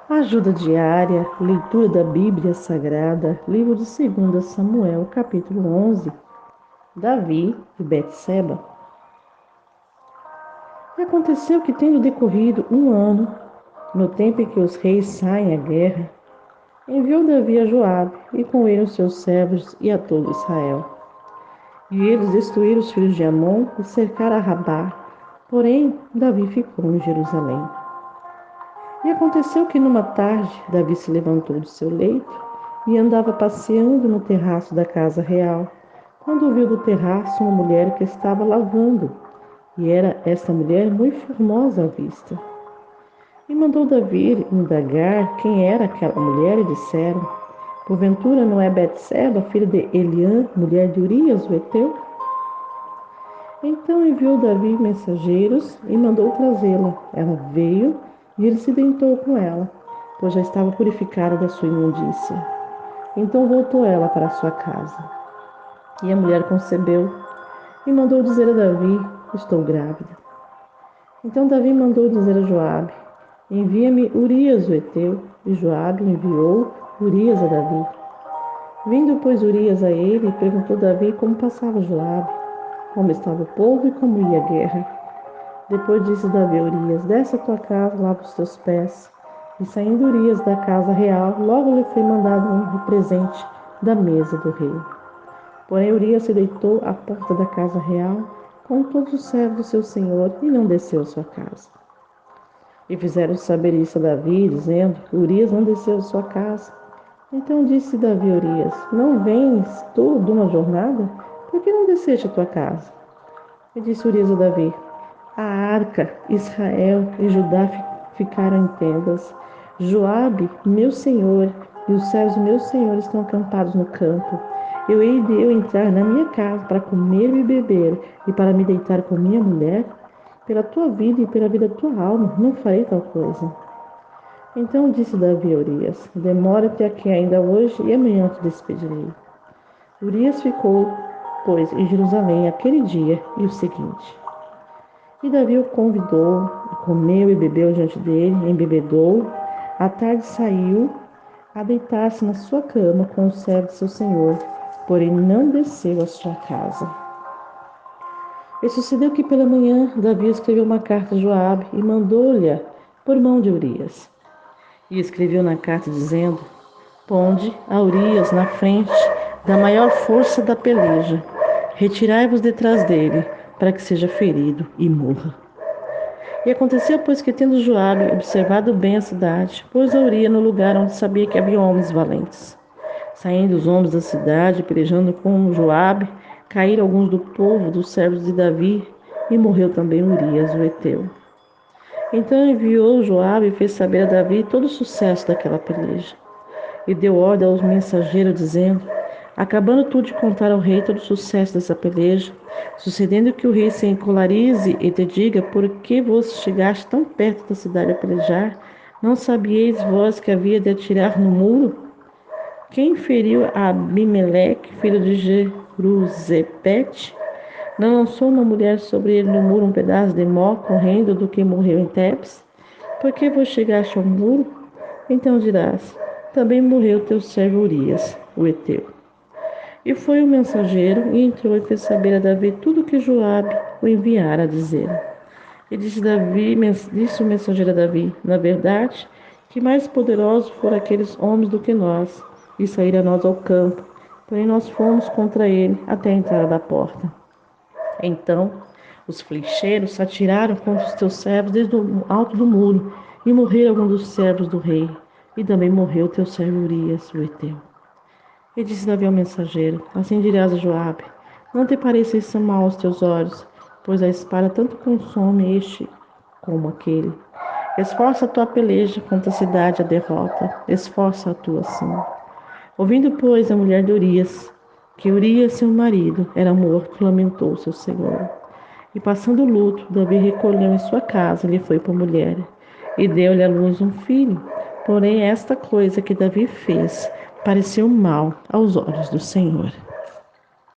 Ajuda diária, leitura da Bíblia Sagrada, livro de 2 Samuel, capítulo 11, Davi e Betseba. E aconteceu que, tendo decorrido um ano, no tempo em que os reis saem à guerra, enviou Davi a Joabe e com ele os seus servos e a todo Israel. E eles destruíram os filhos de Amon e cercaram a Rabá, porém Davi ficou em Jerusalém. E aconteceu que numa tarde Davi se levantou do seu leito e andava passeando no terraço da casa real, quando viu do terraço uma mulher que estava lavando, e era esta mulher muito formosa à vista. E mandou Davi indagar quem era aquela mulher, e disseram: porventura não é Betseba, filha de Eliã, mulher de Urias, o heteu? Então enviou Davi mensageiros e mandou trazê-la. Ela veio e ele se deitou com ela, pois já estava purificada da sua imundícia. Então voltou ela para sua casa. E a mulher concebeu e mandou dizer a Davi: estou grávida. Então Davi mandou dizer a Joabe: envia-me Urias o heteu. E Joabe enviou Urias a Davi. Vindo, pois, Urias a ele, perguntou Davi como passava Joabe, como estava o povo e como ia a guerra. Depois disse Davi a Urias: desce a tua casa, lava os teus pés. E saindo Urias da casa real, logo lhe foi mandado um presente da mesa do rei. Porém Urias se deitou à porta da casa real, com todos os servos do seu senhor, e não desceu à sua casa. E fizeram saber isso a Davi, dizendo: Urias não desceu à sua casa. Então disse Davi a Urias: não vens tu de uma jornada? Por que não desceste à tua casa? E disse Urias a Davi: a arca, Israel e Judá ficaram em tendas. Joabe, meu senhor, e os servos do meu senhor estão acampados no campo. Eu hei de entrar na minha casa para comer e beber, e para me deitar com minha mulher? Pela tua vida e pela vida da tua alma, não farei tal coisa. Então disse Davi a Urias: demora-te aqui ainda hoje, e amanhã te despedirei. Urias ficou, pois, em Jerusalém aquele dia e o seguinte. E Davi o convidou, comeu e bebeu diante dele, embebedou. À tarde saiu a deitar-se na sua cama com o servo de seu senhor, porém não desceu à sua casa. E sucedeu que pela manhã Davi escreveu uma carta a Joabe e mandou-lhe por mão de Urias. E escreveu na carta dizendo: ponde a Urias na frente da maior força da peleja. Retirai-vos detrás dele, para que seja ferido e morra. E aconteceu, pois, que tendo Joabe observado bem a cidade, pôs a Urias no lugar onde sabia que havia homens valentes. Saindo os homens da cidade, pelejando com Joabe, caíram alguns do povo dos servos de Davi, e morreu também Urias, o heteu. Então enviou Joabe e fez saber a Davi todo o sucesso daquela peleja. E deu ordem aos mensageiros, dizendo: acabando tu de contar ao rei todo o sucesso dessa peleja, sucedendo que o rei se encolarize e te diga: por que vos chegaste tão perto da cidade a pelejar? Não sabieis vós que havia de atirar no muro? Quem feriu a Abimeleque, filho de Jeruzepete? Não lançou uma mulher sobre ele no muro um pedaço de mó, correndo do que morreu em Tebes? Por que vos chegaste ao muro? Então dirás: também morreu teu servo Urias, o heteu. E foi o mensageiro e entrou e fez saber a Davi tudo o que Joabe o enviara a dizer. E disse o mensageiro a Davi: na verdade, que mais poderosos foram aqueles homens do que nós, e saíram nós ao campo, porém nós fomos contra ele até a entrada da porta. Então os flecheiros se atiraram contra os teus servos desde o alto do muro, e morreram alguns dos servos do rei, e também morreu teu servo Urias, o heteu. E disse Davi ao mensageiro: assim dirás a Joabe: não te pareça isso mal aos teus olhos, pois a espada tanto consome este como aquele. Esforça a tua peleja contra a cidade a derrota, esforça a tua sim. Ouvindo, pois, a mulher de Urias, que Urias, seu marido, era morto, lamentou seu senhor. E passando o luto, Davi recolheu em sua casa e lhe foi por mulher, e deu-lhe à luz um filho. Porém, esta coisa que Davi fez pareceu mal aos olhos do Senhor.